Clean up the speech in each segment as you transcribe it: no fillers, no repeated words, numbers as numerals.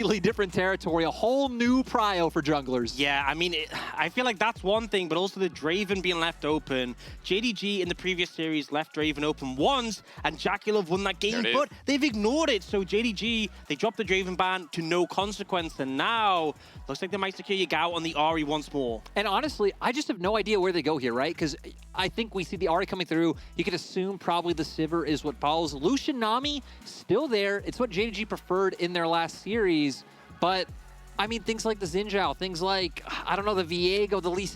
completely different territory, a whole new prio for junglers. Yeah, I mean, I feel like that's one thing, but also the Draven being left open. JDG in the previous series left Draven open once, and JackeyLove won that game, but they've ignored it. So JDG, they dropped the Draven ban to no consequence, and now looks like they might secure Yagao on the Ahri once more. And honestly, I just have no idea where they go here, right? Because I think we see the Ahri coming through. You could assume probably the Sivir is what follows. Lucian Nami, still there. It's what JDG preferred in their last series. But, I mean, things like the Xinjiao, things like, I don't know, the Viego, the Lee,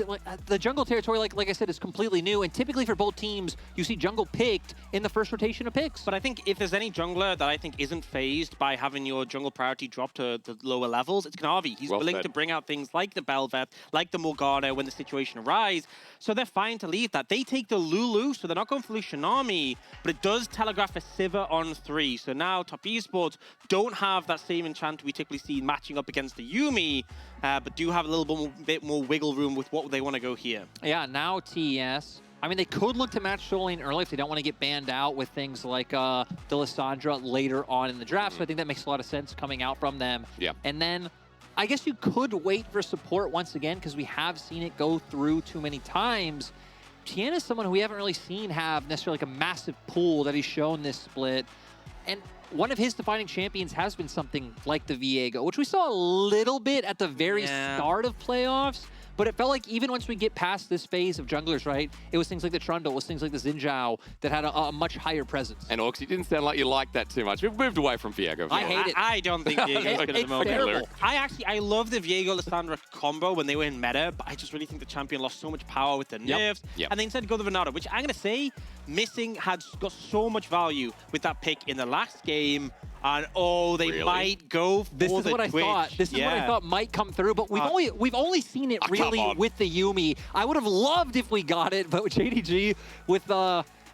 the jungle territory, like I said, is completely new. And typically for both teams, you see jungle picked in the first rotation of picks. But I think if there's any jungler that I think isn't phased by having your jungle priority drop to the lower levels, it's Kanavi. He's willing to bring out things like the Bel'Veth, like the Morgana when the situation arises. So they're fine to leave that. They take the Lulu, so they're not going for Lucianami, but it does telegraph a Sivir on 3. So now top esports don't have that same enchant we typically see matching up against the Yumi, but do have a little bit more wiggle room with what they want to go here. Yeah, now TES. I mean, they could look to match Soul Lane early if they don't want to get banned out with things like the Lissandra later on in the draft. So I think that makes a lot of sense coming out from them. Yeah. And then I guess you could wait for support once again because we have seen it go through too many times. Tian is someone who we haven't really seen have necessarily like a massive pool that he's shown this split. And one of his defining champions has been something like the Viego, which we saw a little bit at the very start of playoffs. But it felt like even once we get past this phase of junglers, right, it was things like the Trundle, it was things like the Xinjiao that had a much higher presence. And Orcs, you didn't sound like you liked that too much. We've moved away from Viego. I hate it. I don't think Viego's good at the moment. Terrible. I love the Viego-Lissandra combo when they were in meta, but I just really think the champion lost so much power with the nerfs. And they instead go the Renata, which I'm going to say, Missing had got so much value with that pick in the last game. And they might go for this is the what I Twitch. thought. This is what I thought might come through, but we've only seen it really with the Yumi. I would have loved if we got it, but with JDG, with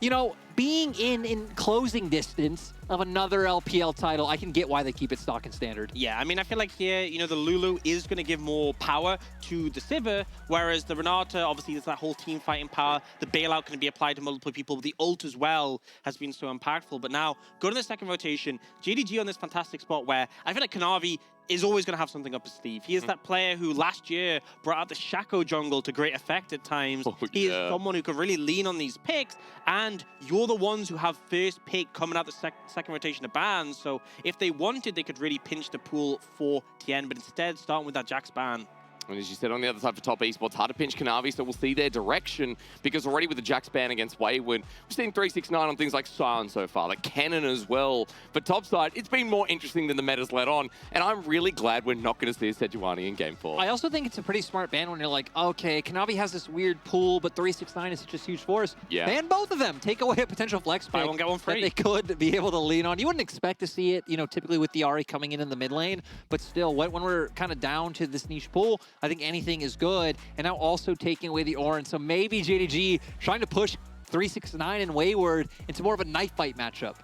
you know, being in closing distance of another LPL title, I can get why they keep it stock and standard. Yeah, I mean, I feel like here, you know, the Lulu is going to give more power to the Sivir, whereas the Renata, obviously, there's that whole team fighting power. The bailout can be applied to multiple people. The ult as well has been so impactful. But now, go to the second rotation. JDG on this fantastic spot where I feel like Kanavi is always going to have something up his sleeve. He is that player who last year brought out the Shaco jungle to great effect at times. He is someone who could really lean on these picks, and you're the ones who have first pick coming out the second rotation of bans. So if they wanted, they could really pinch the pool for Tian, but instead starting with that Jax ban. And as you said, on the other side for top esports, hard to pinch Kanavi, so we'll see their direction, because already with the Jax ban against Wayward, we've seen 369 on things like Sion so far, like Cannon as well. For top side, it's been more interesting than the meta's let on, and I'm really glad we're not going to see a Sejuani in Game 4. I also think it's a pretty smart ban when you're like, okay, Kanavi has this weird pool, but 369 is such a huge force. Ban both of them. Take away a potential flex pick Buy one, get one free. that they could be able to lean on. You wouldn't expect to see it, you know, typically with the Ahri coming in the mid lane, but still, when we're kind of down to this niche pool, I think anything is good. And now also taking away the Orange, so maybe JDG trying to push 369 and Wayward into more of a knife fight matchup.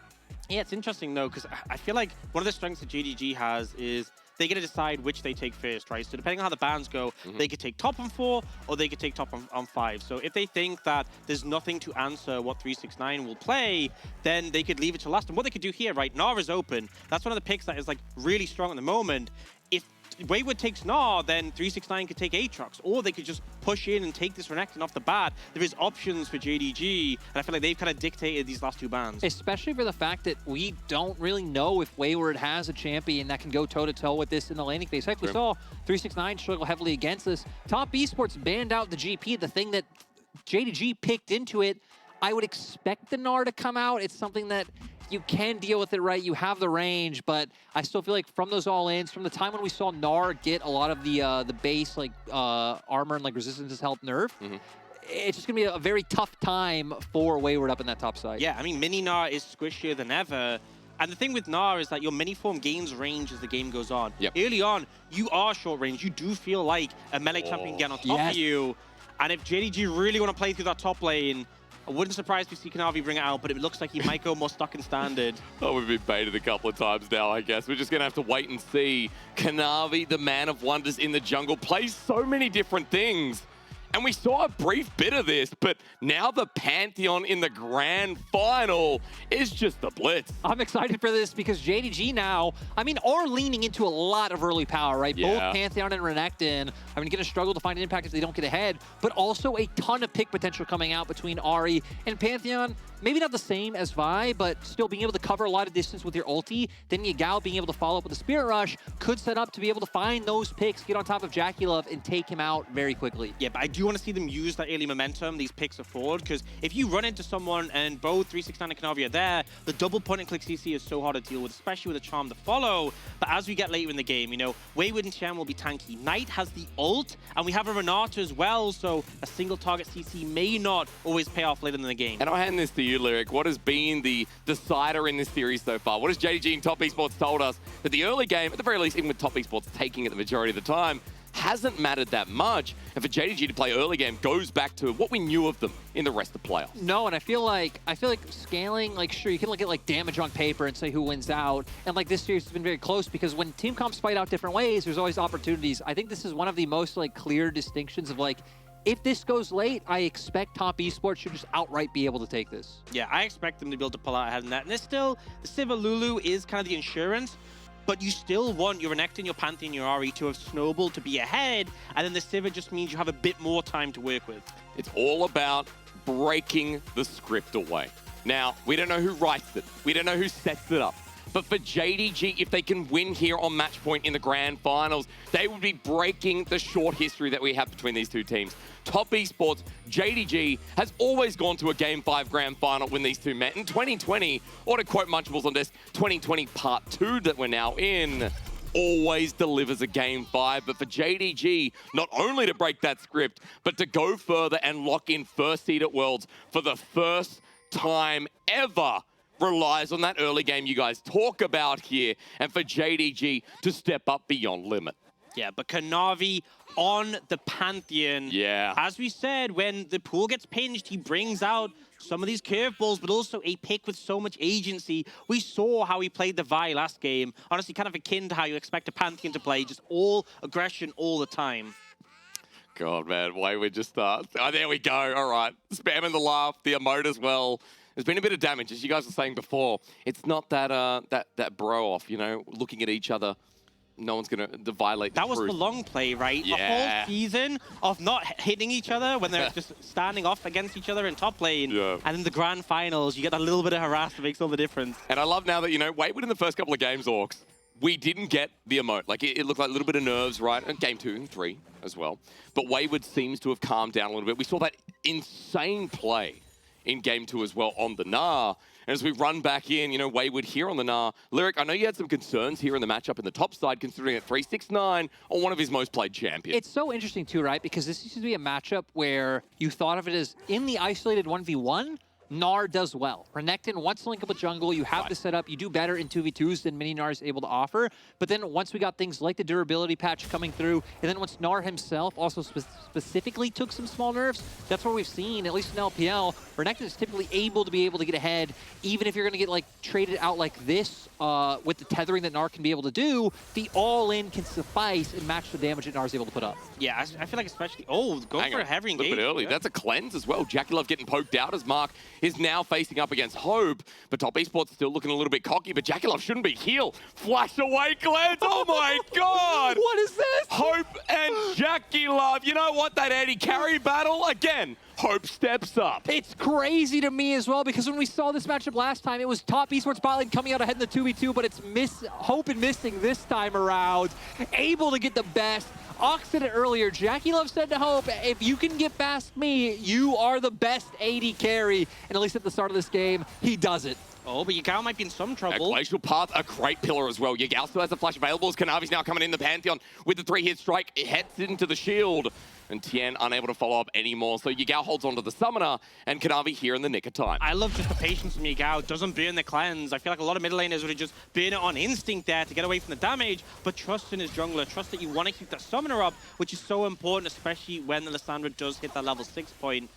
Yeah, it's interesting though, because I feel like one of the strengths that JDG has is they get to decide which they take first, right? So depending on how the bans go, they could take top on 4 or they could take top on 5. So if they think that there's nothing to answer what 369 will play, then they could leave it to last. And what they could do here, right? Gnar is open. That's one of the picks that is like really strong at the moment. If Wayward takes Gnar, then 369 could take Aatrox, or they could just push in and take this Renekton off the bat. There is options for JDG, and I feel like they've kind of dictated these last 2 bans. Especially for the fact that we don't really know if Wayward has a champion that can go toe-to-toe with this in the laning phase. Heck, we saw 369 struggle heavily against this. Top Esports banned out the GP, the thing that JDG picked into it. I would expect the Gnar to come out. It's something that you can deal with it, right? You have the range, but I still feel like from those all-ins, from the time when we saw Gnar get a lot of the base like armor and like resistance to health nerf, it's just gonna be a very tough time for Wayward up in that top side. Yeah, I mean, mini Gnar is squishier than ever. And the thing with Gnar is that your mini form gains range as the game goes on. Early on, you are short range. You do feel like a melee champion getting on top of you. And if JDG really want to play through that top lane, I wouldn't surprise to see Kanavi bring it out, but it looks like he might go more stock and standard. Oh, we've been baited a couple of times now, I guess. We're just going to have to wait and see. Kanavi, the man of wonders in the jungle, plays so many different things. And we saw a brief bit of this, but now the Pantheon in the grand final is just the blitz. I'm excited for this because JDG now, I mean, are leaning into a lot of early power, right? Yeah. Both Pantheon and Renekton, I mean, going to struggle to find an impact if they don't get ahead, but also a ton of pick potential coming out between Ahri and Pantheon. Maybe not the same as Vi, but still being able to cover a lot of distance with your ulti. Then Yagao being able to follow up with a Spirit Rush could set up to be able to find those picks, get on top of JackeyLove, and take him out very quickly. Yeah, but I do want to see them use that early momentum these picks afford, because if you run into someone and both 369 and Kanavi are there, the double point and click CC is so hard to deal with, especially with a charm to follow. But as we get later in the game, you know, Wayward and Tian will be tanky. Knight has the ult, and we have a Renata as well, so a single target CC may not always pay off later in the game. And I'll hand this to you, Lyric. What has been the decider in this series so far? What has JDG and Top Esports told us that the early game, at the very least, even with Top Esports taking it the majority of the time, hasn't mattered that much, and for JDG to play early game goes back to what we knew of them in the rest of the playoffs. No, and I feel like scaling, like, sure, you can look at like damage on paper and say who wins out, and like this series has been very close because when team comps fight out different ways, there's always opportunities. I think this is one of the most like clear distinctions of like, if this goes late, I expect Top Esports should just outright be able to take this. Yeah, I expect them to be able to pull out ahead in that. And there's still, the Sivir Lulu is kind of the insurance, but you still want your Renekton, your Pantheon, your Ahri to have snowballed to be ahead, and then the Sivir just means you have a bit more time to work with. It's all about breaking the script away. Now, we don't know who writes it. We don't know who sets it up. But for JDG, if they can win here on match point in the grand finals, they would be breaking the short history that we have between these two teams. Top Esports, JDG, has always gone to a Game 5 grand final when these two met. In 2020, or to quote Munchables on this, 2020 Part 2 that we're now in, always delivers a Game 5. But for JDG, not only to break that script, but to go further and lock in first seed at Worlds for the first time ever, relies on that early game you guys talk about here, and for JDG to step up beyond limit. Yeah, but Kanavi on the Pantheon. Yeah. As we said, when the pool gets pinched, he brings out some of these curveballs, but also a pick with so much agency. We saw how he played the Vi last game. Honestly, kind of akin to how you expect a Pantheon to play, just all aggression all the time. God, man, Wayward just starts. Oh, there we go. All right. Spamming the laugh, the emote as well. There's been a bit of damage, as you guys were saying before. It's not that that bro off, you know, looking at each other. No one's going to violate the That was truth. the long play, right? Yeah. The whole season of not hitting each other when they're just standing off against each other in top lane. Yeah. And in the grand finals, you get a little bit of harass that makes all the difference. And I love now that, you know, Wayward in the first couple of games, Orcs, we didn't get the emote. Like, it looked like a little bit of nerves, right? And game 2 and 3 as well. But Wayward seems to have calmed down a little bit. We saw that insane play in game 2 as well on the Gnar. And as we run back in, you know, Wayward here on the Gnar. Lyric, I know you had some concerns here in the matchup in the top side, considering at 369 on one of his most played champions. It's so interesting too, right? Because this used to be a matchup where you thought of it as in the isolated 1v1, Gnar does well. Renekton wants to link up with jungle, you have the setup, you do better in 2v2s than many Gnar is able to offer. But then once we got things like the durability patch coming through, and then once Gnar himself also specifically took some small nerfs, that's where we've seen, at least in LPL, Renekton is typically able to get ahead, even if you're going to get like traded out like this with the tethering that Gnar can be able to do, the all-in can suffice and match the damage that Gnar is able to put up. Yeah, I feel like especially... Oh, go for a heavy engagement. A little bit early. Yeah. That's a cleanse as well. JackeyLove getting poked out as Mark is now facing up against Hope, but Top Esports still looking a little bit cocky, but JackeyLove shouldn't be heal. Flash away, cleanse. Oh my God. What is this? Hope and JackeyLove. You know what? That AD carry battle, again, Hope steps up. It's crazy to me as well, because when we saw this matchup last time, it was Top Esports bot lane coming out ahead in the 2v2, but it's Hope and missing this time around. Able to get the best. Ox said it earlier, JackeyLove said to Hope, if you can get past me, you are the best AD carry. And at least at the start of this game, he does it. Oh, but Yagao might be in some trouble. A Glacial Path, a great pillar as well. Yagao still has the flash available as Kanavi's now coming in the Pantheon with the 3-hit strike. It heads into the shield. And Tian unable to follow up anymore. So Yagao holds onto the summoner, and Kanavi here in the nick of time. I love just the patience from Yagao. Doesn't burn the cleanse. I feel like a lot of mid laners would have just burn it on instinct there to get away from the damage, but trust in his jungler. Trust that you want to keep that summoner up, which is so important, especially when the Lissandra does hit that level 6 point.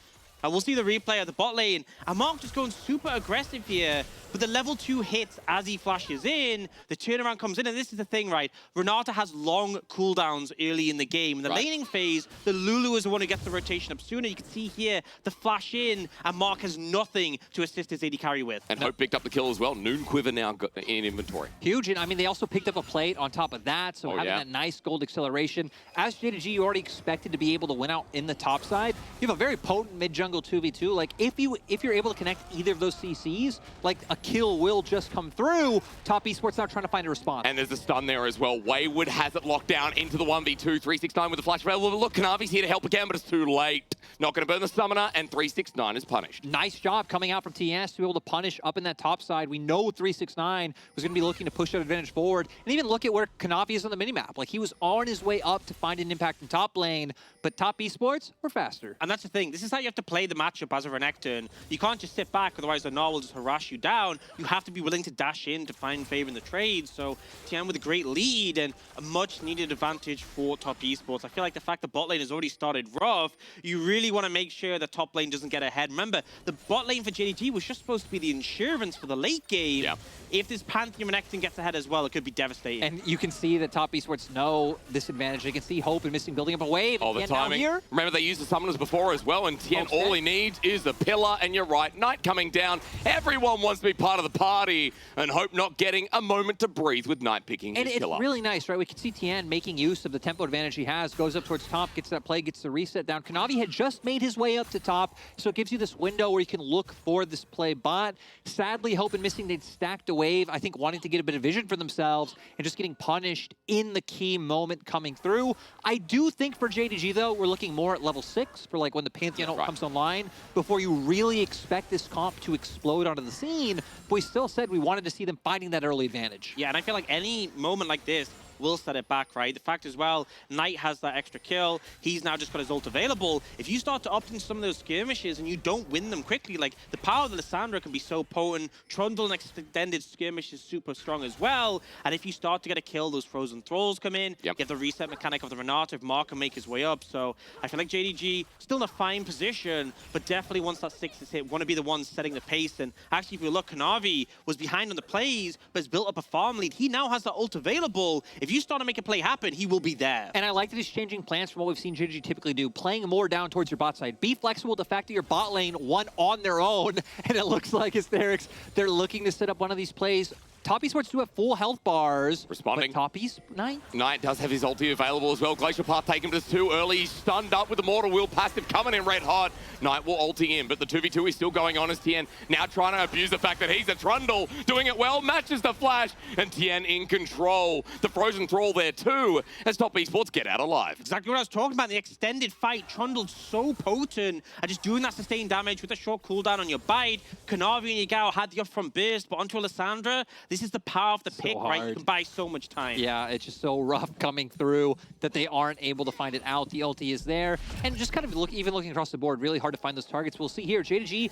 And we'll see the replay of the bot lane. And Mark just going super aggressive here. But the level 2 hits as he flashes in, the turnaround comes in, and this is the thing, right? Renata has long cooldowns early in the game. In the laning phase, the Lulu is the one who gets the rotation up sooner. You can see here the flash in, and Mark has nothing to assist his AD carry with. And Hope picked up the kill as well. Noon Quiver now in inventory. Huge, and I mean, they also picked up a plate on top of that, so having that nice gold acceleration. As JDG, you already expected to be able to win out in the top side. You have a very potent mid-jungle 2v2. Like, if you're able to connect either of those CCs, like, a kill will just come through. Top Esports now trying to find a response. And there's a stun there as well. Wayward has it locked down into the 1v2. 369 with the flash available. Look, Kanavi's here to help again, but it's too late. Not going to burn the summoner, and 369 is punished. Nice job coming out from TES to be able to punish up in that top side. We know 369 was going to be looking to push that advantage forward. And even look at where Kanavi is on the minimap. Like, he was on his way up to find an impact in top lane, but top Esports were faster. And that's the thing. This is how you have to play the matchup as a Renekton. You can't just sit back, otherwise the Gnar will just harass you down. You have to be willing to dash in to find favor in the trade. So Tian with a great lead and a much needed advantage for top Esports. I feel like the fact that bot lane has already started rough, you really want to make sure that top lane doesn't get ahead. Remember, the bot lane for JDG was just supposed to be the insurance for the late game. Yeah. If this Pantheon Renekton gets ahead as well, it could be devastating. And you can see that top Esports know this advantage. They can see Hope and Missing building up a wave. Oh, the timing. Here. Remember, they used the summoners before as well, and Tian, all he needs is the pillar, and you're right, Knight coming down. Everyone wants to be part of the party, and Hope not getting a moment to breathe with Knight picking his killer. It's really nice, right? We can see Tian making use of the tempo advantage he has, goes up towards top, gets that play, gets the reset down. Kanavi had just made his way up to top, so it gives you this window where you can look for this play bot. Sadly, Hope and Missing, they'd stacked a wave, I think wanting to get a bit of vision for themselves and just getting punished in the key moment coming through. I do think for JDG, though, we're looking more at level 6 for like when the Pantheon comes online before you really expect this comp to explode onto the scene. But we still said we wanted to see them finding that early advantage. Yeah, and I feel like any moment like this will set it back, right? The fact as well, Knight has that extra kill. He's now just got his ult available. If you start to opt into some of those skirmishes and you don't win them quickly, like the power of the Lissandra can be so potent. Trundle and extended skirmish is super strong as well. And if you start to get a kill, those frozen thralls come in. Get the reset mechanic of the Renata if Mark can make his way up. So I feel like JDG still in a fine position, but definitely once that 6 is hit, want to be the ones setting the pace. And actually, if you look, Kanavi was behind on the plays, but has built up a farm lead. He now has that ult available. If you start to make a play happen, he will be there. And I like that he's changing plans from what we've seen JDG typically do, playing more down towards your bot side. Be flexible with the fact that your bot lane won on their own, and it looks like Hysterics, they're looking to set up one of these plays. Top Esports do have full health bars. Responding. Top East, Knight does have his ulti available as well. Glacial Path taken to too early. He's stunned up with the Mortal Will passive coming in red hot. Knight will ulti in, but the 2v2 is still going on as Tian now trying to abuse the fact that he's a Trundle. Doing it well, matches the flash, and Tian in control. The Frozen Thrall there too, as Top Esports get out alive. Exactly what I was talking about, the extended fight. Trundle's so potent, and just doing that sustained damage with a short cooldown on your bite. Kanavi and Yagao had the upfront burst, but onto Lissandra, this is the power of the pick, right? You can buy so much time. Yeah, it's just so rough coming through that they aren't able to find it out. The ulti is there. And just kind of even looking across the board, really hard to find those targets. We'll see here, JDG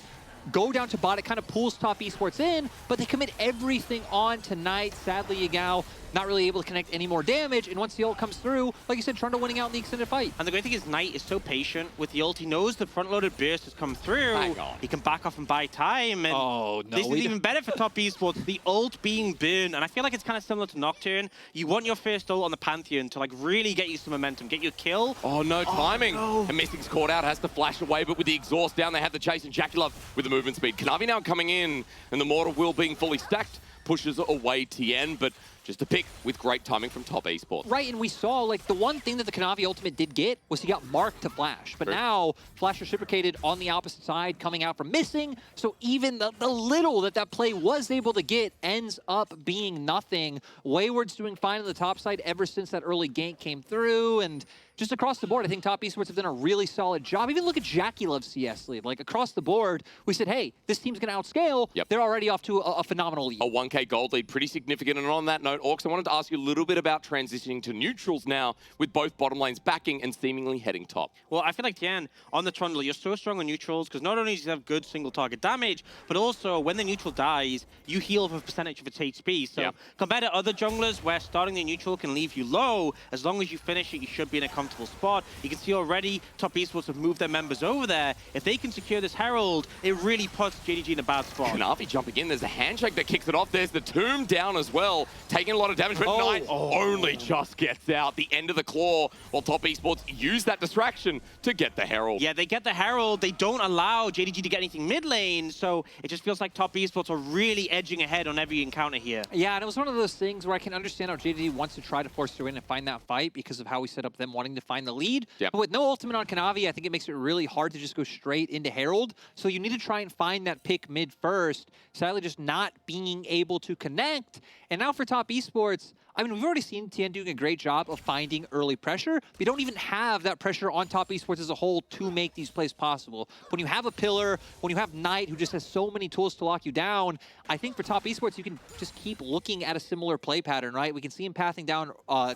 go down to bot. It kind of pulls top Esports in, but they commit everything on tonight. Sadly, Yagao not really able to connect any more damage. And once the ult comes through, like you said, Trundle winning out in the extended fight. And the great thing is Knight is so patient with the ult. He knows the front-loaded burst has come through. He can back off and buy time. And this is even better for top Esports. The ult being burned. And I feel like it's kind of similar to Nocturne. You want your first ult on the Pantheon to like really get you some momentum, get your kill. Oh, no timing. No. And Missing's caught out, has to flash away, but with the exhaust down, they have the chase, and JackeyLove with the movement speed. Kanavi now coming in, and the Mortal Will being fully stacked pushes away Tian, but just a pick with great timing from top Esports. Right, and we saw, like, the one thing that the Kanavi ultimate did get was he got Mark to flash. But now, flash reciprocated on the opposite side, coming out from Missing. So even the little that play was able to get ends up being nothing. Wayward's doing fine on the top side ever since that early gank came through, and just across the board, I think top Esports have done a really solid job. Even look at JackeyLove's CS lead. Like, across the board, we said, hey, this team's going to outscale. They're already off to a phenomenal lead. A 1K gold lead, pretty significant. And on that note, note, Orcs, I wanted to ask you a little bit about transitioning to neutrals now, with both bottom lanes backing and seemingly heading top. Well, I feel like Tian, on the Trundle, you're so strong on neutrals, because not only do you have good single target damage, but also when the neutral dies, you heal for a percentage of its HP. So compared to other junglers, where starting the neutral can leave you low, as long as you finish it, you should be in a comfortable spot. You can see already top esports have moved their members over there. If they can secure this Herald, it really puts JDG in a bad spot. Kanavi jumping in. There's a handshake that kicks it off. There's the tomb down as well, taking a lot of damage, but Knight only just gets out the end of the claw, while top esports use that distraction to get the Herald. Yeah, they get the Herald. They don't allow JDG to get anything mid lane, so it just feels like top esports are really edging ahead on every encounter here. Yeah, and it was one of those things where I can understand how JDG wants to try to force their win and find that fight because of how we set up them wanting to find the lead. But with no ultimate on Kanavi, I think it makes it really hard to just go straight into Herald. So you need to try and find that pick mid first. Sadly, just not being able to connect. And now for top esports, I mean, we've already seen Tian doing a great job of finding early pressure. We don't even have that pressure on top esports as a whole to make these plays possible. When you have a pillar, when you have Knight, who just has so many tools to lock you down, I think for top esports, you can just keep looking at a similar play pattern, right? We can see him pathing down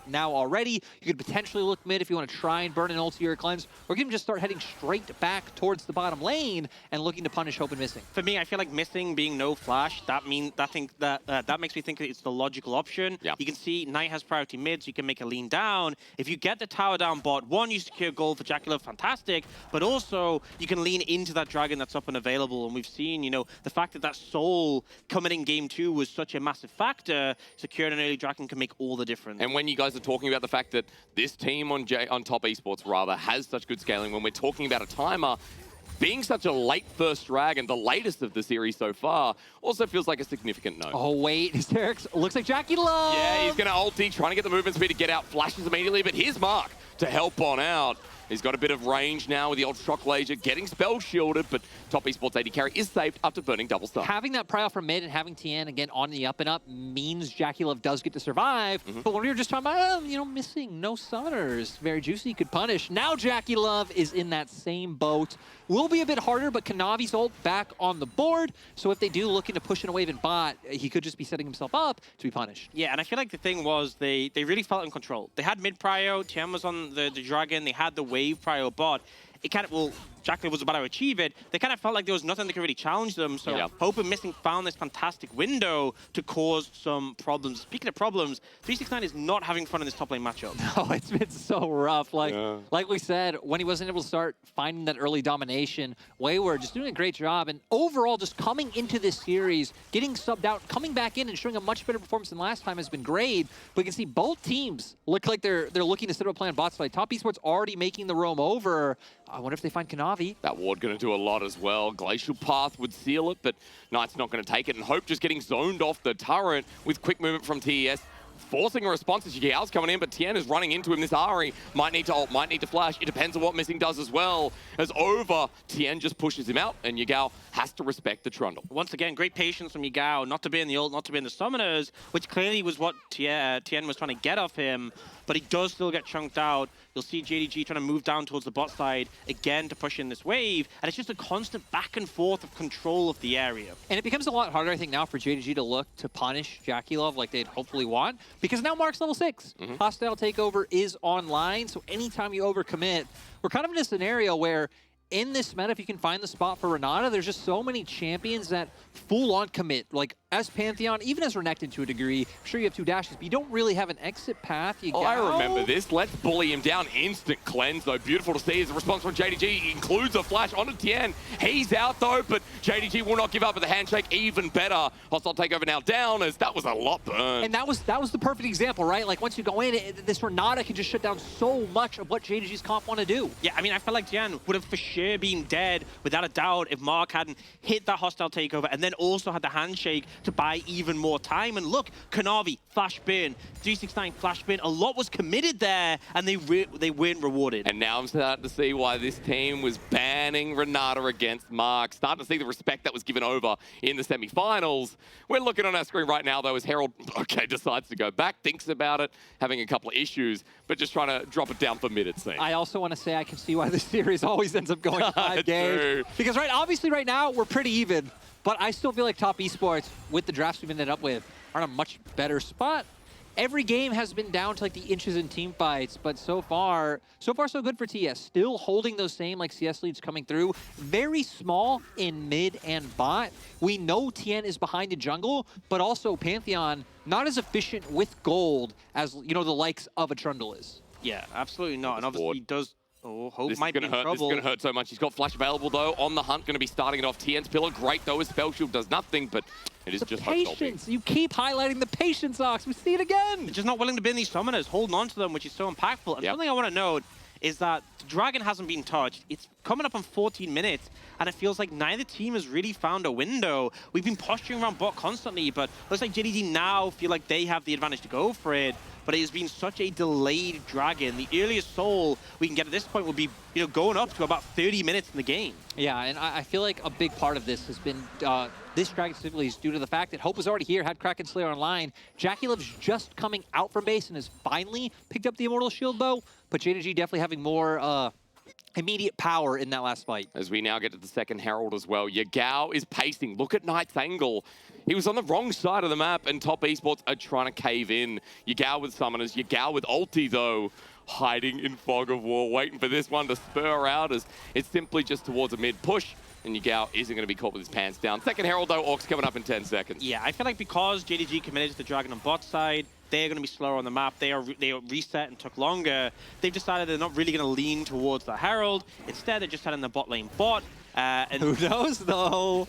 now already. You could potentially look mid if you want to try and burn an ulti or a cleanse, or you can just start heading straight back towards the bottom lane and looking to punish Hope and Missing. For me, I feel like Missing being no flash, that makes me think it's the logical option. You can see Knight has priority mid, so you can make a lean down. If you get the tower down bot, one, you secure gold for JackeyLove, fantastic, but also you can lean into that dragon that's up and available. And we've seen, you know, the fact that soul coming in game 2 was such a massive factor. Securing an early dragon can make all the difference. And when you guys are talking about the fact that this team on top esports rather has such good scaling, when we're talking about a timer, being such a late first dragon, the latest of the series so far, also feels like a significant no. Oh, wait. Hysterics looks like JackeyLove. Yeah, he's going to ulti, trying to get the movement speed to get out, flashes immediately, but here's Mark to help on out. He's got a bit of range now with the Ultra Shock Laser, getting spell shielded, but top esports AD carry is saved after burning double stun. Having that pry off from mid and having Tian again on the up and up means JackeyLove does get to survive. But when we were just talking about, you know, Missing, no summoners, very juicy, could punish. Now JackeyLove is in that same boat. Will be a bit harder, but Kanavi's ult back on the board. So if they do looking to push in a wave and bot, he could just be setting himself up to be punished. Yeah, and I feel like the thing was they really felt in control. They had mid prio, Tian was on the dragon, they had the wave prio bot. It kind of, well, JackeyLove was about to achieve it. They kind of felt like there was nothing that could really challenge them. So Hope and Missing found this fantastic window to cause some problems. Speaking of problems, 369 is not having fun in this top lane matchup. No, it's been so rough. Like we said, when he wasn't able to start finding that early domination, Wayward just doing a great job. And overall, just coming into this series, getting subbed out, coming back in and showing a much better performance than last time has been great. But you can see both teams look like they're looking to set up a plan on bot side. Top esports already making the roam over. I wonder if they find Kanavi. That ward going to do a lot as well. Glacial Path would seal it, but Knight's not going to take it. And Hope just getting zoned off the turret with quick movement from TES. Forcing a response as Yagao's coming in, but Tian is running into him. This Ahri might need to ult, might need to flash. It depends on what Missing does as well. As over, Tian just pushes him out, and Yagao has to respect the Trundle. Once again, great patience from Yagao, not to be in the ult, not to be in the summoners, which clearly was what Tian was trying to get off him, but he does still get chunked out. You'll see JDG trying to move down towards the bot side again to push in this wave, and it's just a constant back and forth of control of the area. And it becomes a lot harder, I think, now for JDG to look to punish JackeyLove like they'd hopefully want, because now Mark's level 6. Hostile Takeover is online, so anytime you overcommit, we're kind of in a scenario where in this meta, if you can find the spot for Renata, there's just so many champions that full-on commit. Like, as Pantheon, even as Renekton to a degree, I'm sure you have 2 dashes, but you don't really have an exit path. Oh, I remember this. Let's bully him down. Instant cleanse, though. Beautiful to see as the response from JDG includes a flash onto Tian. He's out, though, but JDG will not give up with the handshake. Even better. Hostile Takeover now down, as that was a lot burned. And that was the perfect example, right? Like, once you go in, this Renata can just shut down so much of what JDG's comp want to do. Yeah, I mean, I feel like Tian would have for sure been dead, without a doubt, if Mark hadn't hit that Hostile Takeover and then also had the handshake to buy even more time. And look, Kanavi, flash bin, 369 flash bin, a lot was committed there, and they weren't rewarded. And now I'm starting to see why this team was banning Renata against Mark. Starting to see the respect that was given over in the semi-finals. We're looking on our screen right now, though, as Herald, decides to go back, thinks about it, having a couple of issues, but just trying to drop it down for mid, it seems. I also want to say I can see why this series always ends up going 5 games. Because, obviously right now, we're pretty even. But I still feel like top esports, with the drafts we've ended up with, are in a much better spot. every game has been down to like the inches in team fights, but so far so good for TES. Still holding those same like CS leads coming through. Very small in mid and bot. We know Tian is behind the jungle, but also Pantheon not as efficient with gold as, you know, the likes of a Trundle is. Yeah, absolutely not. And obviously he does... Oh, Hope might be in This trouble. is going to hurt so much. He's got flash available, though. On the hunt, going to be starting it off. Tian's pillar, great, though. His spell shield does nothing, but it is just patience. You keep highlighting the patience, Ox. We see it again. They're just not willing to bin these summoners, holding on to them, which is so impactful. And something I want to note is that the Dragon hasn't been touched. It's coming up on 14 minutes, and it feels like neither team has really found a window. We've been posturing around bot constantly, but looks like JDG now feel like they have the advantage to go for it. But it has been such a delayed Dragon. The earliest soul we can get at this point will be, you know, going up to about 30 minutes in the game. Yeah, and I feel like a big part of this has been this Dragon specifically is due to the fact that Hope was already here, had Kraken Slayer online. JackeyLove's just coming out from base and has finally picked up the Immortal Shield Bow, but JDG definitely having more immediate power in that last fight. As we now get to the second Herald as well. Yagao is pacing. Look at Knight's angle. He was on the wrong side of the map, and Top Esports are trying to cave in. Yagao with summoners. Yagao with ulti, though. Hiding in fog of war, waiting for this one to spur out as it's simply just towards a mid-push. And Yagao isn't going to be caught with his pants down. Second Herald, though, Orcs coming up in 10 seconds. Yeah, I feel like because JDG committed to the Dragon on bot side, they're going to be slower on the map. They are reset and took longer. They've decided they're not really going to lean towards the Herald. Instead, they're just heading the bot lane bot. And who knows, though?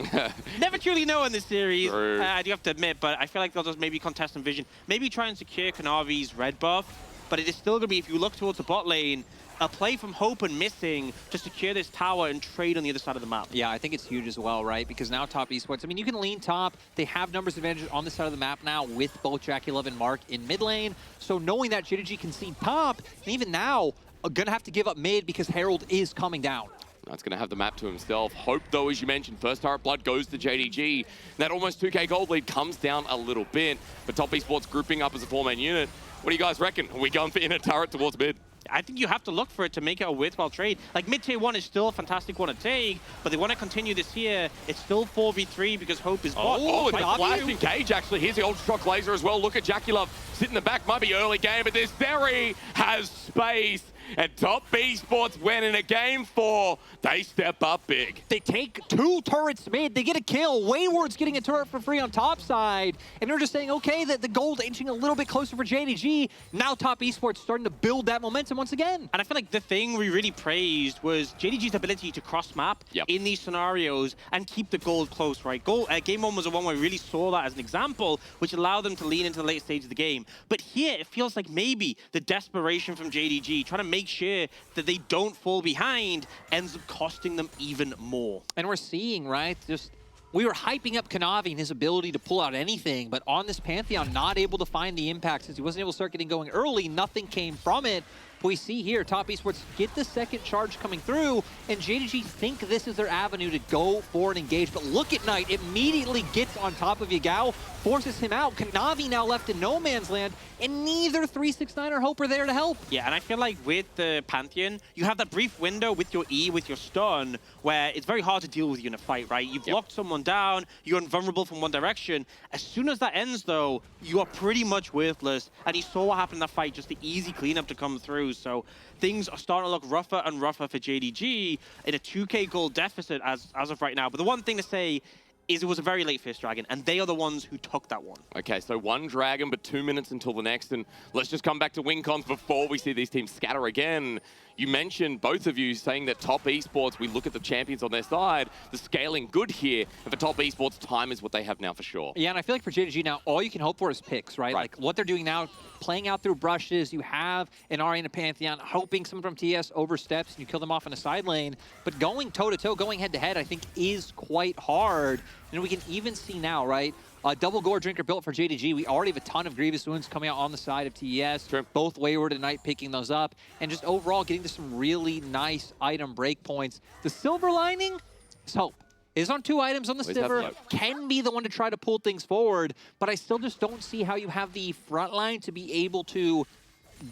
Never truly know in this series, I do have to admit, but I feel like they'll just maybe contest some vision. Maybe try and secure Kanavi's red buff, but it is still going to be, if you look towards the bot lane, a play from Hope and Missing to secure this tower and trade on the other side of the map. Yeah, I think it's huge as well, right? Because now Top Esports, I mean, you can lean top. They have numbers advantage on this side of the map now with both JackeyLove and Mark in mid lane. So knowing that JDG can see top, and even now, going to have to give up mid because Herald is coming down. That's going to have the map to himself. Hope, though, as you mentioned, first turret blood goes to JDG. That almost 2k gold lead comes down a little bit, but Top Esports grouping up as a four-man unit. What do you guys reckon? Are we going for inner turret towards mid? I think you have to look for it to make it a worthwhile trade. Like, mid-tier 1 is still a fantastic one to take, but they want to continue this here. It's still 4v3 because Hope is bot. Oh, it's a flash engage, actually. Here's the Ultra Shock Laser as well. Look at JackeyLove sit in the back. Might be early game, but this Zeri has space. And Top Esports win in a game 4. They step up big. They take 2 turrets mid. They get a kill. Wayward's getting a turret for free on top side. And they're just saying, okay, that the gold inching a little bit closer for JDG. Now Top Esports starting to build that momentum once again. And I feel like the thing we really praised was JDG's ability to cross-map in these scenarios and keep the gold close, right? Game 1 was the one where we really saw that as an example, which allowed them to lean into the late stage of the game. But here, it feels like maybe the desperation from JDG, trying to make sure that they don't fall behind, ends up costing them even more. And we're seeing, right, just we were hyping up Kanavi and his ability to pull out anything, but on this Pantheon, not able to find the impact. Since he wasn't able to start getting going early, nothing came from it. We see here, Top Esports get the second charge coming through, and JDG think this is their avenue to go for an engage. But look at Knight, immediately gets on top of Yagao, forces him out. Kanavi now left in no man's land, and neither 369 or Hope are there to help. Yeah, and I feel like with the Pantheon, you have that brief window with your E, with your stun, where it's very hard to deal with you in a fight, right? You've locked someone down, you're invulnerable from one direction. As soon as that ends, though, you are pretty much worthless. And you saw what happened in that fight, just the easy cleanup to come through. So things are starting to look rougher and rougher for JDG in a 2k gold deficit as of right now. But the one thing to say is it was a very late first dragon, and they are the ones who took that one. Okay, so 1 dragon, but 2 minutes until the next, and let's just come back to WinCons before we see these teams scatter again. You mentioned, both of you, saying that Top Esports, we look at the champions on their side, the scaling good here, and for Top Esports, time is what they have now for sure. Yeah, and I feel like for JDG now, all you can hope for is picks, right? Like what they're doing now, playing out through brushes, you have an Ahri and a Pantheon, hoping someone from TES oversteps and you kill them off in a side lane, but going toe-to-toe, going head-to-head, I think is quite hard. And we can even see now, right? Double Gore Drinker built for JDG. We already have a ton of Grievous Wounds coming out on the side of TES. Sure. Both Wayward and Knight picking those up. And just overall getting to some really nice item breakpoints. The silver lining is Hope. Is on 2 items on the Sivir. Can be the one to try to pull things forward. But I still just don't see how you have the front line to be able to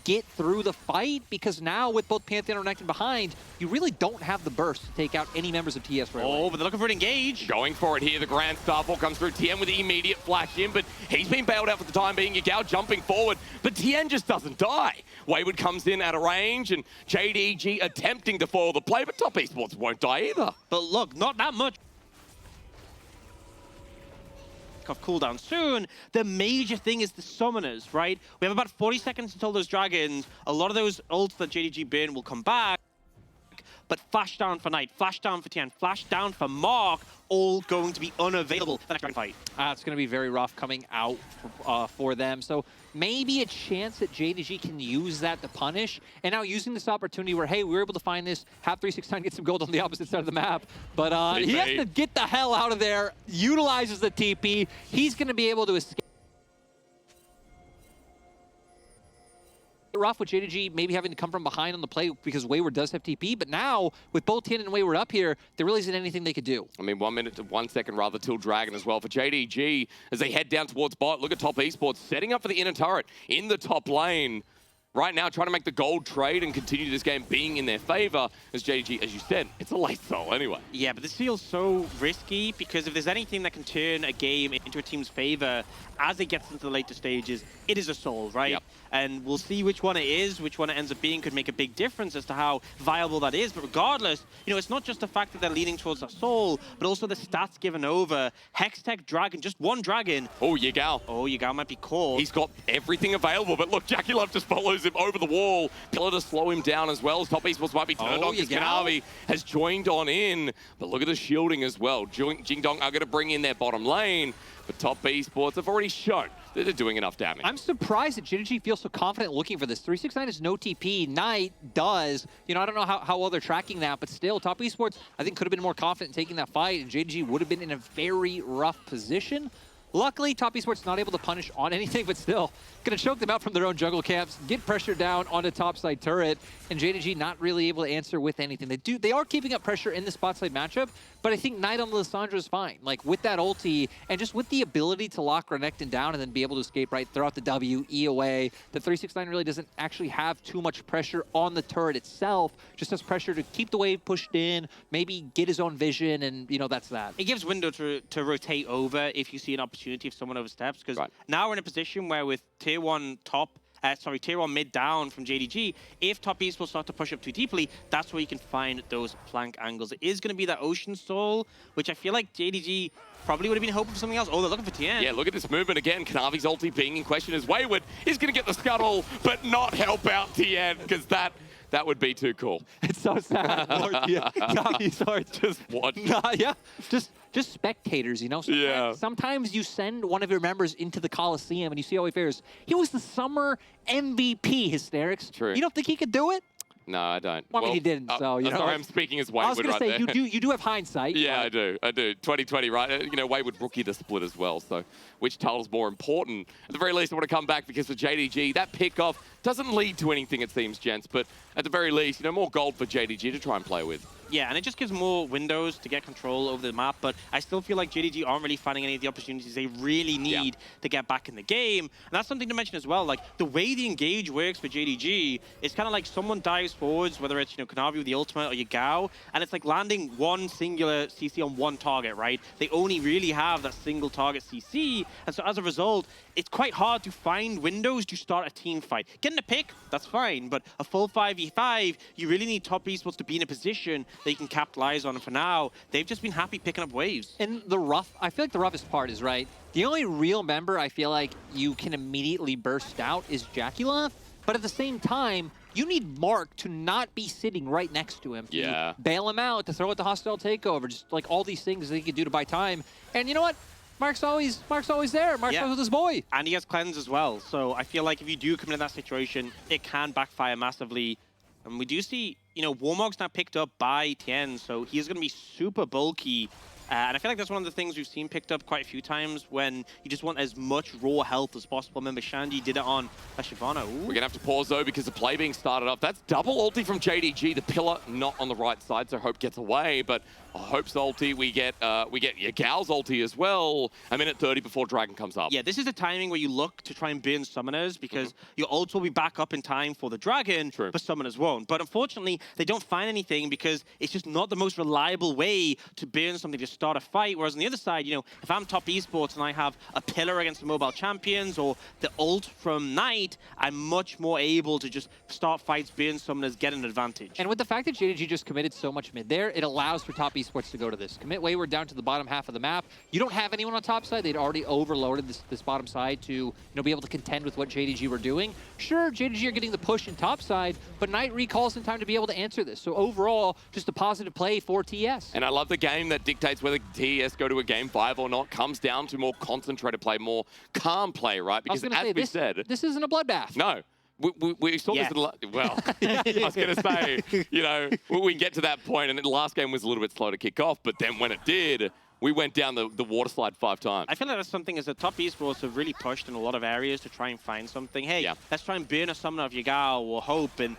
get through the fight, because now with both Pantheon and Renekton behind, you really don't have the burst to take out any members of TES right away. Oh, but they're looking for an engage. Going for it here. The Grand Starfall comes through. Tian with the immediate flash in, but he's been bailed out for the time being. Yagao jumping forward, but Tian just doesn't die. Wayward comes in at a range, and JDG attempting to foil the play, but Top Esports won't die either. But look, not that much. Off cooldown soon. The major thing is the summoners, right? We have about 40 seconds until those dragons. A lot of those ults that JDG burn will come back. But flash down for Knight, flash down for Tian, flash down for Mark, all going to be unavailable for the next dragon fight. It's going to be very rough coming out for them. So maybe a chance that JDG can use that to punish. And now using this opportunity where, hey, we were able to find this, have 369 get some gold on the opposite side of the map. But he has to get the hell out of there, utilizes the TP. He's going to be able to escape. Rough with JDG maybe having to come from behind on the play because Wayward does have TP, but now with both Tian and Wayward up here, there really isn't anything they could do. I mean, 1 minute to 1 second rather till Dragon as well for JDG as they head down towards bot. Look at Top Esports setting up for the inner turret in the top lane. Right now, trying to make the gold trade and continue this game being in their favor. As JDG, as you said, it's a late soul anyway. Yeah, but this feels so risky because if there's anything that can turn a game into a team's favor as it gets into the later stages, it is a soul, right? Yep. And we'll see which one it is, which one it ends up being could make a big difference as to how viable that is. But regardless, you know, it's not just the fact that they're leaning towards that soul, but also the stats given over. Hextech Dragon, just one dragon. Oh, Yagao. Oh, Yagao might be caught. He's got everything available, but look, JackeyLove just follows him over the wall. Pillar to slow him down as well. Top Esports might be turned on because Kanavi has joined on in. But look at the shielding as well. Jingdong are going to bring in their bottom lane, but Top Esports have already shown that they're doing enough damage. I'm surprised that JDG feels so confident looking for this. 369 is no TP. Knight does. You know, I don't know how well they're tracking that, but still, Top Esports, I think, could have been more confident in taking that fight, and JDG would have been in a very rough position. Luckily, Top Esports not able to punish on anything, but still going to choke them out from their own jungle camps, get pressure down onto topside turret, and JDG not really able to answer with anything. They are keeping up pressure in the spot side matchup, but I think Knight on Lissandra is fine. Like, with that ulti, and just with the ability to lock Renekton down and then be able to escape, right, throw out the W, E away, the 369 really doesn't actually have too much pressure on the turret itself, just has pressure to keep the wave pushed in, maybe get his own vision, and, you know, that's that. It gives window to rotate over if you see an opportunity if someone oversteps, because now we're in a position where with tier 1 tier 1 mid down from JDG, if Top Esports start to push up too deeply, that's where you can find those flank angles. It is going to be that Ocean Soul, which I feel like JDG probably would have been hoping for something else. Oh, they're looking for Tian. Yeah, look at this movement again. Kanavi's ulti being in question as Wayward is going to get the scuttle, but not help out Tian, because that would be too cool. It's so sad. Just what? Yeah, just spectators, you know? Sometimes you send one of your members into the Coliseum and you see how he fares. He was the summer MVP, Hysterics. True. You don't think he could do it? No, I don't. Well, I mean, he didn't, so, you know. Sorry, I'm speaking as Wayward right there. I was going to say, you do have hindsight. Yeah, I do. 2020, right? You know, Wayward rookie the split as well, so which title's more important? At the very least, I want to come back because for JDG, that pick-off doesn't lead to anything, it seems, gents, but at the very least, you know, more gold for JDG to try and play with. Yeah, and it just gives more windows to get control over the map, but I still feel like JDG aren't really finding any of the opportunities they really need to get back in the game. And that's something to mention as well. Like, the way the engage works for JDG is kind of like someone dives forwards, whether it's, you know, Kanavi with the ultimate or Yagao, and it's like landing one singular CC on one target, right? They only really have that single target CC, and so as a result, it's quite hard to find windows to start a team fight. Getting a pick, that's fine, but a full 5v5, you really need Top Esports to be in a position they can capitalize on. And for now, they've just been happy picking up waves. And I feel like the roughest part is, right, the only real member I feel like you can immediately burst out is JackeyLove, but at the same time, you need Mark to not be sitting right next to him. To bail him out, to throw out the hostile takeover, just like all these things that he can do to buy time. And you know what? Mark's always there. Mark's always with his boy. And he has cleanse as well. So I feel like if you do come into that situation, it can backfire massively. And we do see, you know, Warmog's now picked up by Tian, so he's going to be super bulky And I feel like that's one of the things we've seen picked up quite a few times when you just want as much raw health as possible. Remember, Shandy did it on Shyvana. We're going to have to pause, though, because the play being started up. That's double ulti from JDG. The pillar not on the right side, so Hope gets away. But Hope's ulti, we get Yagao's ulti as well. A minute 30 before Dragon comes up. Yeah, this is the timing where you look to try and burn summoners because your ult will be back up in time for the Dragon, but summoners won't. But unfortunately, they don't find anything because it's just not the most reliable way to burn something to start a fight. Whereas on the other side, you know, if I'm top esports and I have a pillar against the mobile champions or the ult from Knight, I'm much more able to just start fights, burn summoners, get an advantage. And with the fact that JDG just committed so much mid there, it allows for top esports to go to this. Commit Wayward down to the bottom half of the map. You don't have anyone on top side. They'd already overloaded this bottom side to, you know, be able to contend with what JDG were doing. Sure, JDG are getting the push in top side, but Knight recalls in time to be able to answer this. So overall, just a positive play for TES. And I love the game that dictates whether TES go to a game 5 or not. Comes down to more concentrated play, more calm play, right? Because as we said, this isn't a bloodbath. No. We saw this, well, I was going to say, you know, we get to that point, and the last game was a little bit slow to kick off, but then when it did, we went down the water slide 5 times. I feel like that's something is that top esports have really pushed in a lot of areas to try and find something. Hey, let's try and burn a summoner of Yagao or Hope, and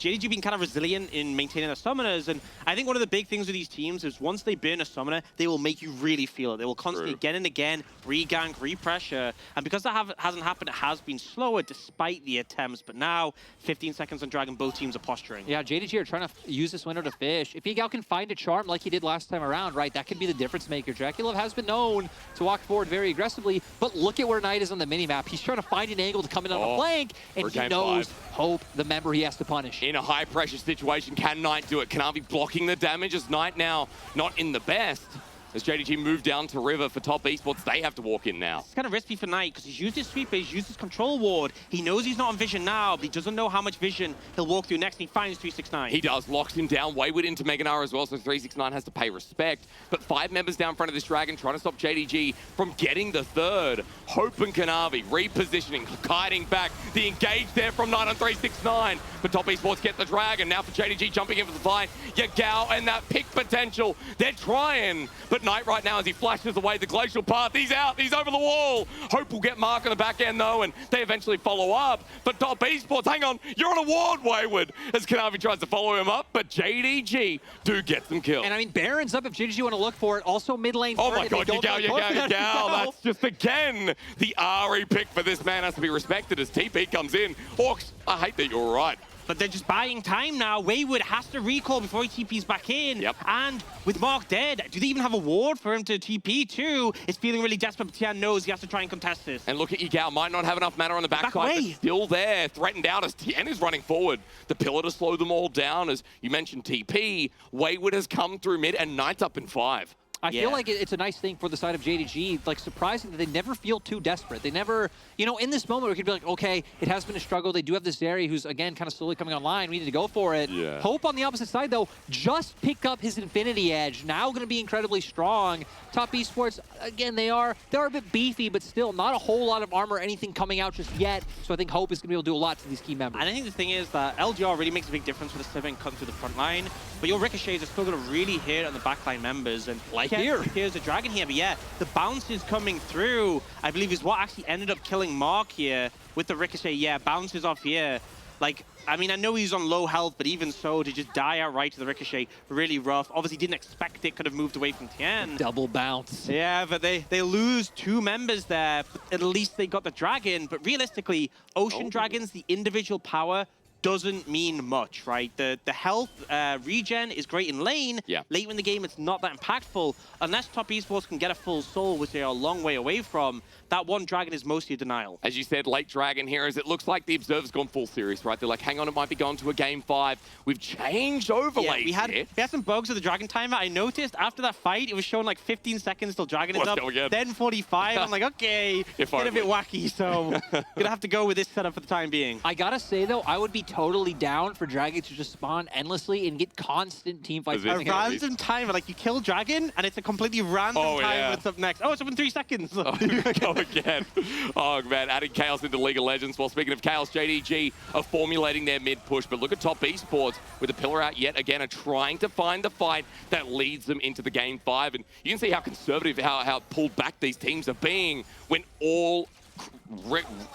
JDG being kind of resilient in maintaining their summoners, and I think one of the big things with these teams is once they burn a summoner, they will make you really feel it. They will constantly again and again re-gank, re-pressure, and because that hasn't happened, it has been slower despite the attempts, but now 15 seconds on Dragon, both teams are posturing. Yeah, JDG are trying to use this window to fish. If Yagao can find a charm like he did last time around, right, that could be the difference maker. JackeyLove has been known to walk forward very aggressively, but look at where Knight is on the minimap. He's trying to find an angle to come in on the flank, and he knows Hope, the member he has to punish. In a high-pressure situation, can Knight do it? Kanavi blocking the damage as Knight now not in the best. As JDG move down to River for top esports, they have to walk in now. It's kind of risky for Knight because he's used his sweep, he's used his control ward. He knows he's not on vision now, but he doesn't know how much vision he'll walk through next, and he finds 369. He does, locks him down, Wayward into Gnar as well, so 369 has to pay respect. But 5 members down front of this Dragon trying to stop JDG from getting the third. Hope and Kanavi repositioning, kiting back. The engage there from Knight on 369. But top esports get the Dragon. Now for JDG jumping in for the fight. Yagao and that pick potential. They're trying, but Knight right now as he flashes away the glacial path, he's out, he's over the wall. Hope will get Mark on the back end though, and they eventually follow up. But top esports, hang on, you're on a ward, Wayward, as Kanavi tries to follow him up, but JDG do get some kills. And I mean, Baron's up if JDG want to look for it. Also mid lane. Oh my god, Yagao. That's just again the Ahri pick for this man has to be respected as TP comes in. Hawks, I hate that you're right. But they're just buying time now. Wayward has to recall before he TPs back in. And with Mark dead, do they even have a ward for him to TP too? It's feeling really desperate, but Tian knows he has to try and contest this. And look at Yagao, might not have enough mana on the backside, but still there, threatened out as Tian is running forward. The pillar to slow them all down, as you mentioned TP. Wayward has come through mid, and Knight's up in 5. I feel like it's a nice thing for the side of JDG, like surprising that they never feel too desperate. They never, you know, in this moment we could be like, okay, it has been a struggle. They do have this Zeri who's, again, kind of slowly coming online. We need to go for it. Hope on the opposite side, though, just picked up his Infinity Edge. Now going to be incredibly strong. Top esports, again, they're a bit beefy, but still not a whole lot of armor or anything coming out just yet. So I think Hope is going to be able to do a lot to these key members. And I think the thing is that LGR really makes a big difference for the Sivir cutting through the front line. But your ricochets are still going to really hit on the backline members. And like here's the Dragon here, but yeah, the bounces coming through, I believe, is what actually ended up killing Mark here with the ricochet. Yeah, bounces off here. Like, I mean, I know he's on low health, but even so, to just die outright to the ricochet, really rough. Obviously, didn't expect it, could have moved away from Tian. Double bounce. Yeah, but they lose 2 members there. But at least they got the Dragon. But realistically, Ocean Dragons, the individual power, doesn't mean much, right? The health regen is great in lane. Late in the game, it's not that impactful. Unless top esports can get a full soul, which they are a long way away from, that one Dragon is mostly a denial. As you said, late Dragon here, as it looks like the Observer's gone full series, right? They're like, hang on, it might be going to a game 5. We've changed overlays we had some bugs with the Dragon timer. I noticed after that fight, it was showing like 15 seconds till Dragon is up, then 45. I'm like, okay, it's a bit wacky, so gonna have to go with this setup for the time being. I gotta say, though, I would be totally down for Dragon to just spawn endlessly and get constant team fights. A random timer, like you kill Dragon, and it's a completely random timer that's up next. Oh, it's up in 3 seconds. Oh, here we go again. Oh, man, adding Chaos into League of Legends. Well, speaking of Chaos, JDG are formulating their mid-push, but look at top esports with the pillar out yet again, are trying to find the fight that leads them into the game 5. And you can see how conservative, how pulled back these teams are being when all,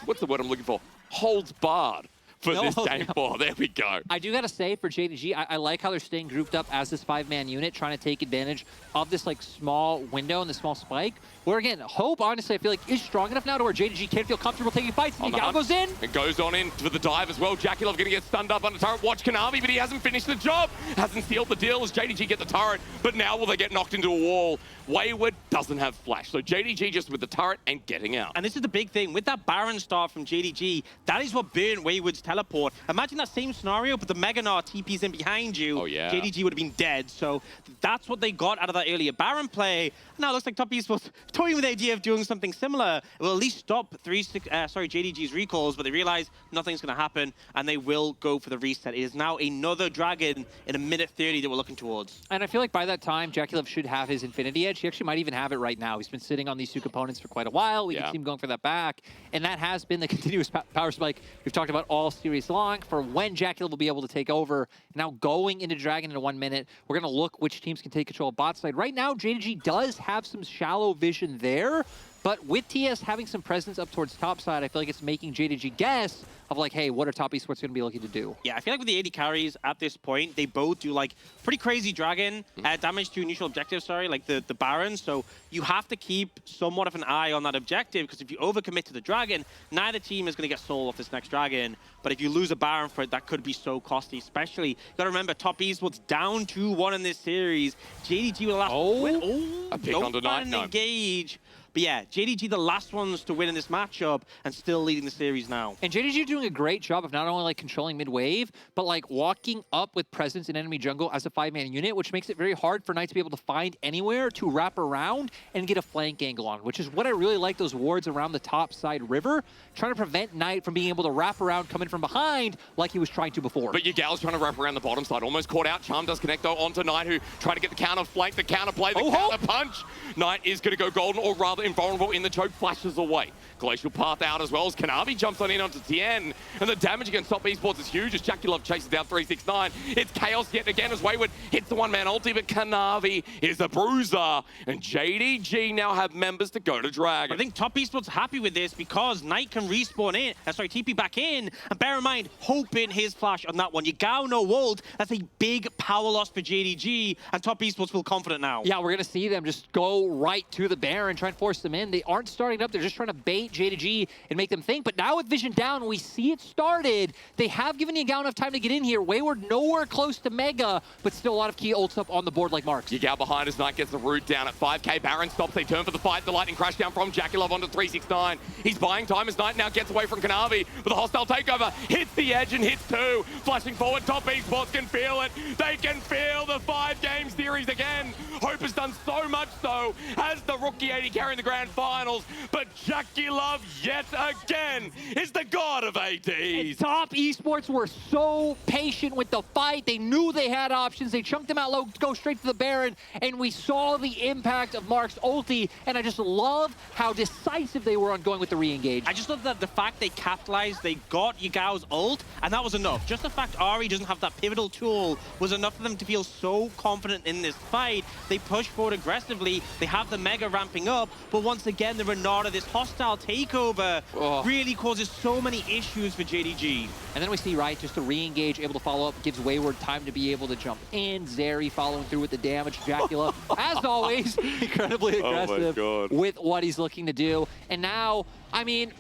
what's the word I'm looking for? Holds barred for this game 4. There we go. I do got to say, for JDG, I like how they're staying grouped up as this 5-man unit, trying to take advantage of this like small window and the small spike. Where again, Hope, honestly, I feel like is strong enough now to where JDG can feel comfortable taking fights. Yagao goes in. It goes on in for the dive as well. JackeyLove going to get stunned up on the turret. Watch Kanavi, but he hasn't finished the job. Hasn't sealed the deal as JDG get the turret. But now will they get knocked into a wall? Wayward doesn't have flash. So JDG just with the turret and getting out. And this is the big thing. With that Baron start from JDG, that is what burned Wayward's teleport. Imagine that same scenario, but the Mega Gnar TP's in behind you. Oh, yeah. JDG would have been dead. So that's what they got out of that earlier Baron play. Now it looks like top esports toying with the idea of doing something similar. It will at least stop JDG's recalls, but they realize nothing's going to happen, and they will go for the reset. It is now another Dragon in a minute 30 that we're looking towards. And I feel like by that time, JackeyLove should have his Infinity Edge. He actually might even have it right now. He's been sitting on these 2 components for quite a while. We can see him going for that back, and that has been the continuous power spike we've talked about all series long for when JackeyLove will be able to take over. Now going into Dragon in 1 minute, we're going to look which teams can take control of bot side. Right now, JDG does have some shallow vision there, but with TES having some presence up towards top side, I feel like it's making JDG guess of like, hey, what are top esports going to be looking to do? Yeah, I feel like with the AD carries at this point, they both do like pretty crazy Dragon damage to neutral objectives, like the Baron. So you have to keep somewhat of an eye on that objective, because if you overcommit to the Dragon, neither team is going to get soul off this next Dragon. But if you lose a Baron for it, that could be so costly, especially. You got to remember, top esports down 2-1 in this series. JDG with the last win. A pick on the night. No. Engage. But yeah, JDG the last ones to win in this matchup and still leading the series now. And JDG doing a great job of not only like controlling mid-wave, but like walking up with presence in enemy jungle as a 5-man unit, which makes it very hard for Knight to be able to find anywhere to wrap around and get a flank angle on, which is what I really like, those wards around the top side river, trying to prevent Knight from being able to wrap around coming from behind like he was trying to before. But Yagao's trying to wrap around the bottom side, almost caught out. Charm does connect though onto Knight, who tried to get the counter flank, the counter play, the counter punch. Knight is going to go golden, or rather invulnerable in the choke, flashes away. Glacial path out as well as Kanavi jumps on in onto Tian. And the damage against top esports is huge as JackeyLove chases down 369. It's chaos yet again as Wayward hits the 1-man ulti, but Kanavi is the bruiser. And JDG now have members to go to Dragon. I think top esports happy with this because Knight can respawn in, TP back in. And bear in mind, Hope in his flash on that one. Yagao no ult. That's a big power loss for JDG, and top esports feel confident now. Yeah, we're going to see them just go right to the Baron, try and force them in. They aren't starting up. They're just trying to bait JDG and make them think. But now with vision down, we see it started. They have given Yagao enough time to get in here. Wayward nowhere close to Mega, but still a lot of key ults up on the board like Marks. Yagao behind as Knight gets the root down at 5k. Baron stops. They turn for the fight. The lightning crash down from JackeyLove onto 369. He's buying time as Knight now gets away from Kanavi. But the hostile takeover hits the edge and hits 2. Flashing forward, top esports can feel it. They can feel the 5-game series again. Hope has done so much so as the rookie AD carry in the grand finals. But JackeyLove yet again is the god of ADs. And top esports were so patient with the fight. They knew they had options. They chunked them out low, go straight to the Baron, and we saw the impact of Mark's ulti, and I just love how decisive they were on going with the re-engage. I just love that the fact they capitalized, they got Yagao's ult, and that was enough. Just the fact Ahri doesn't have that pivotal tool was enough for them to feel so confident in this fight. They push forward aggressively. They have the Mega ramping up, but once again, the Renata, this hostile takeover, really causes so many issues for JDG. And then we see, right, just the re-engage, able to follow up, gives Wayward time to be able to jump in. Zeri following through with the damage. JackeyLove, as always, incredibly aggressive with what he's looking to do. And now, I mean,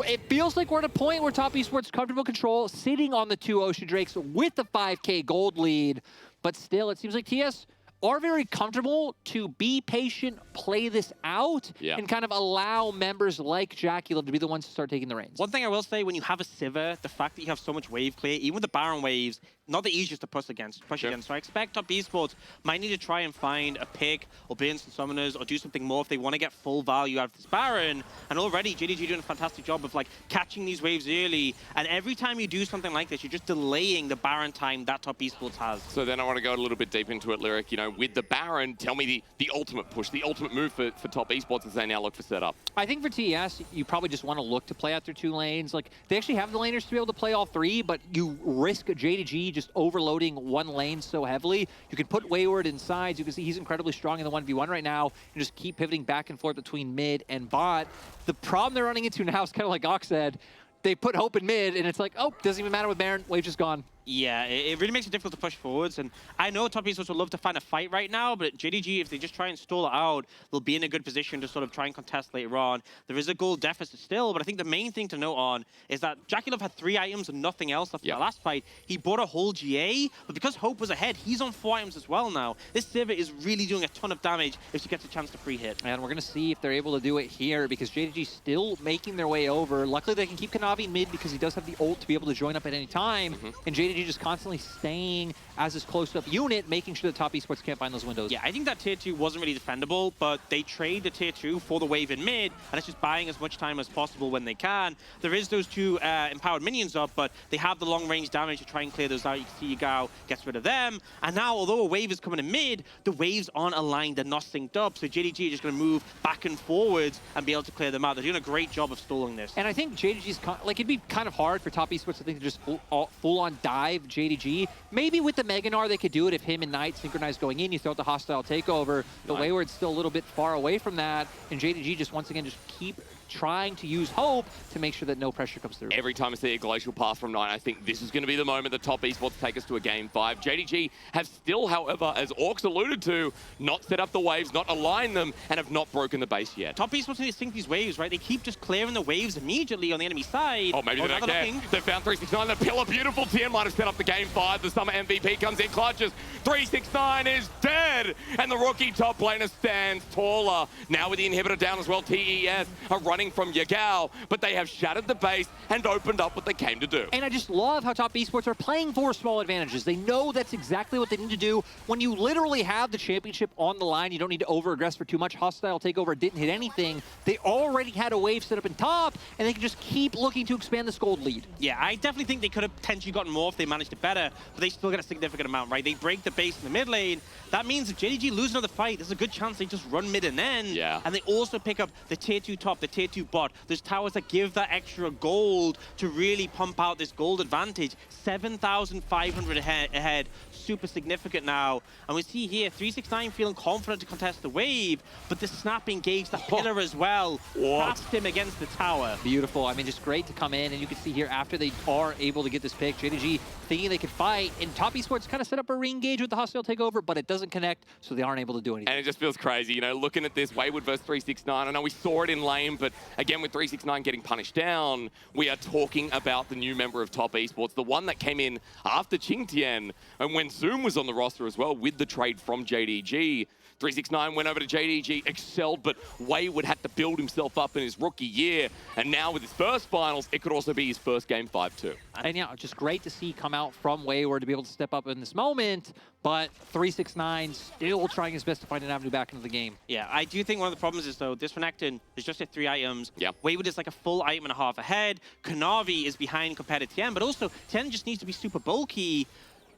it feels like we're at a point where top esports comfortable control, sitting on the 2 Ocean Drakes with the 5k gold lead. But still, it seems like TES are very comfortable to be patient, play this out, and kind of allow members like JackeyLove to be the ones to start taking the reins. One thing I will say, when you have a Sivir, the fact that you have so much wave clear, even with the Baron waves, not the easiest to push against. So I expect Top Esports might need to try and find a pick or burn some summoners or do something more if they want to get full value out of this Baron. And already JDG doing a fantastic job of like catching these waves early. And every time you do something like this, you're just delaying the Baron time that Top Esports has. So then I want to go a little bit deep into it, Lyric. You know, with the Baron, tell me the ultimate push, the ultimate move for Top Esports as they now look for setup. I think for TES, you probably just want to look to play out their 2 lanes. Like, they actually have the laners to be able to play all 3, but you risk JDG just overloading 1 lane so heavily. You can put Wayward inside. You can see he's incredibly strong in the 1v1 right now, and just keep pivoting back and forth between mid and bot. The problem they're running into now is kind of like Ox said. They put Hope in mid, and it's like, oh, doesn't even matter with Baron. Wave just gone. Yeah, it really makes it difficult to push forwards. And I know Top Esports would love to find a fight right now, but JDG, if they just try and stall it out, they'll be in a good position to sort of try and contest later on. There is a gold deficit still, but I think the main thing to note on is that JackeyLove had 3 items and nothing else after the last fight. He bought a whole GA, but because Hope was ahead, he's on 4 items as well now. This Sivir is really doing a ton of damage if she gets a chance to free hit. And we're going to see if they're able to do it here, because JDG's still making their way over. Luckily, they can keep Kanavi mid because he does have the ult to be able to join up at any time, and JDG just constantly staying as this close-up unit, making sure that Top Esports can't find those windows. Yeah, I think that tier 2 wasn't really defendable, but they trade the tier 2 for the wave in mid, and it's just buying as much time as possible when they can. There is those 2 empowered minions up, but they have the long-range damage to try and clear those out. You can see Yagao gets rid of them, and now, although a wave is coming in mid, the waves aren't aligned, they're not synced up, so JDG is just going to move back and forwards and be able to clear them out. They're doing a great job of stalling this. And I think JDG's, like, it'd be kind of hard for Top Esports to think to just full-on dive JDG. Maybe with the Mega Gnar they could do it if him and Knight synchronized going in, you throw out the hostile takeover. The Wayward's still a little bit far away from that, and JDG just once again just keep trying to use Hope to make sure that no pressure comes through. Every time I see a glacial pass from Knight, I think this is going to be the moment that Top Esports take us to a Game 5. JDG have still, however, as Orcs alluded to, not set up the waves, not aligned them, and have not broken the base yet. Top Esports need to sync these waves, right? They keep just clearing the waves immediately on the enemy side. Oh, maybe they don't care. They found 369. The pillar, beautiful. Tian might have set up the Game 5. The summer MVP comes in, clutches. 369 is dead, and the rookie top laner stands taller. Now with the inhibitor down as well, TES are running from Yagao, but they have shattered the base and opened up what they came to do. And I just love how Top Esports are playing for small advantages. They know that's exactly what they need to do. When you literally have the championship on the line, you don't need to over-aggress for too much. Hostile takeover didn't hit anything. They already had a wave set up in top, and they can just keep looking to expand this gold lead. Yeah, I definitely think they could have potentially gotten more if they managed it better, but they still get a significant amount, right? They break the base in the mid lane. That means if JDG lose another fight, there's a good chance they just run mid and end. Yeah. And they also pick up the tier 2 top, the tier 2 bot. There's towers that give that extra gold to really pump out this gold advantage. 7,500 ahead, super significant now. And we see here, 369 feeling confident to contest the wave, but the snap engaged the pillar as well. Trapped him against the tower. Beautiful. I mean, just great to come in, and you can see here after they are able to get this pick, JDG thinking they could fight, and Top Esports kind of set up a re-engage with the hostile takeover, but it doesn't connect, so they aren't able to do anything. And it just feels crazy, you know, looking at this Wayward versus 369. I know we saw it in lane, but again, with 369 getting punished down, we are talking about the new member of Top Esports, the one that came in after Tian, and when Zoom was on the roster as well with the trade from JDG. 369 went over to JDG, excelled, but Wayward had to build himself up in his rookie year. And now with his first finals, it could also be his first Game 5 too. And yeah, just great to see come out from Wayward to be able to step up in this moment. But 369 still trying his best to find an avenue back into the game. Yeah, I do think one of the problems is, though, this Renekton is just at 3 items. Yeah. Wayward is like a full item and a half ahead. Kanavi is behind compared to Tian, but also Tian just needs to be super bulky.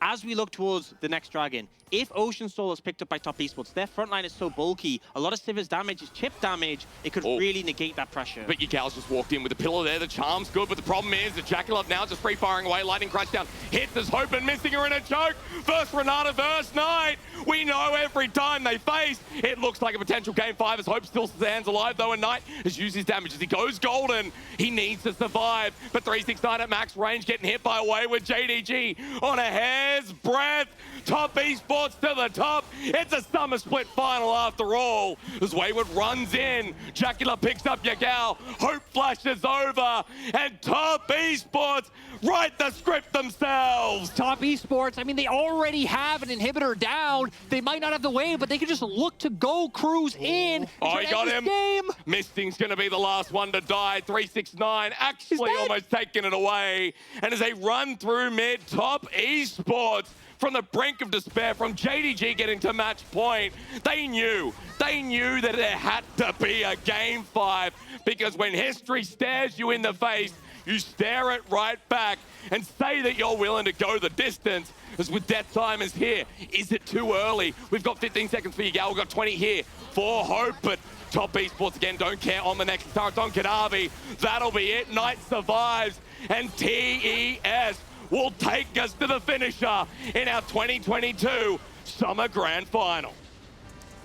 As we look towards the next dragon, if Ocean Soul is picked up by Top Esports, their front line is so bulky, a lot of Sivir's damage is chip damage, it could really negate that pressure. But Yagao's just walked in with the pillar there, the charm's good, but the problem is that JackeyLove now just free-firing away, lightning crash down, hits as Hope and missing her in a choke. First Renata, first Knight. We know every time they face, it looks like a potential Game 5 as Hope still stands alive though, and Knight has used his damage as he goes golden. He needs to survive, but 369 at max range getting hit by Wayward. JDG on ahead. his breath. Top Esports to the top. It's a summer split final after all. As Wayward runs in, JackeyLove picks up Yagao. Hope flashes over, and Top Esports write the script themselves. Top Esports, I mean, they already have an inhibitor down. They might not have the wave, but they could just look to go cruise in. Oh, he got him. Game. Misting's going to be the last one to die. 369 actually almost taking it away. And as they run through mid, Top Esports from the brink of despair, from JDG getting to match point, they knew that there had to be a game 5, because when history stares you in the face, you stare it right back and say that you're willing to go the distance. As with death time is here, is it too early? We've got 15 seconds for Yagao, we've got 20 here for Hope, but Top Esports again don't care on the next turret on Kanavi. That'll be it. Knight survives, and TES will take us to the finisher in our 2022 Summer Grand Final.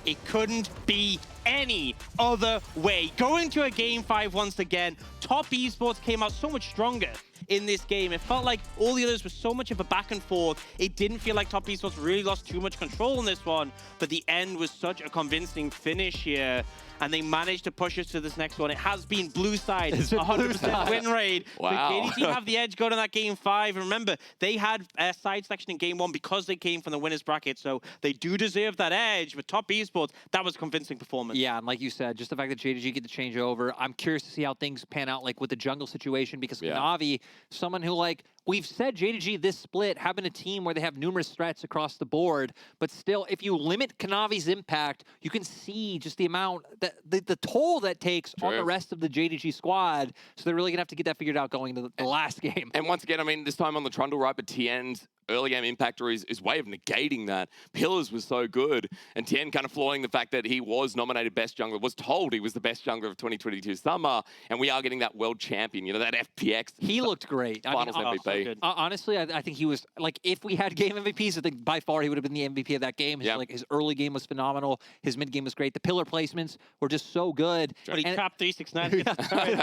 It couldn't be any other way. Going to a game 5 once again, Top Esports came out so much stronger in this game. It felt like all the others were so much of a back and forth. It didn't feel like Top Esports really lost too much control in this one, but the end was such a convincing finish here, and they managed to push us to this next one. It has been blue side, 100% win rate. Wow. So JDG have the edge going to that game 5. And remember, they had side selection in game 1 because they came from the winners bracket, so they do deserve that edge. But Top Esports, that was a convincing performance. Yeah, and like you said, just the fact that JDG get to change over, I'm curious to see how things pan out, like with the jungle situation, because Kanavi, someone who, like, we've said JDG this split having a team where they have numerous threats across the board, but still, if you limit Kanavi's impact, you can see just the amount, that the toll that takes on the rest of the JDG squad. So they're really going to have to get that figured out going into the last game. And once again, I mean, this time on the Trundle, right, but Tian's early game impactor is way of negating that. Pillars was so good, and Tian kind of flaunting the fact that he was nominated best jungler, was told he was the best jungler of 2022 summer, and we are getting that world champion, you know, that FPX. He looked great. Finals MVP. So honestly, I think he was, like, if we had game MVPs, I think by far he would have been the MVP of that game. Like, his early game was phenomenal. His mid game was great. The pillar placements were just so good. But he trapped 369.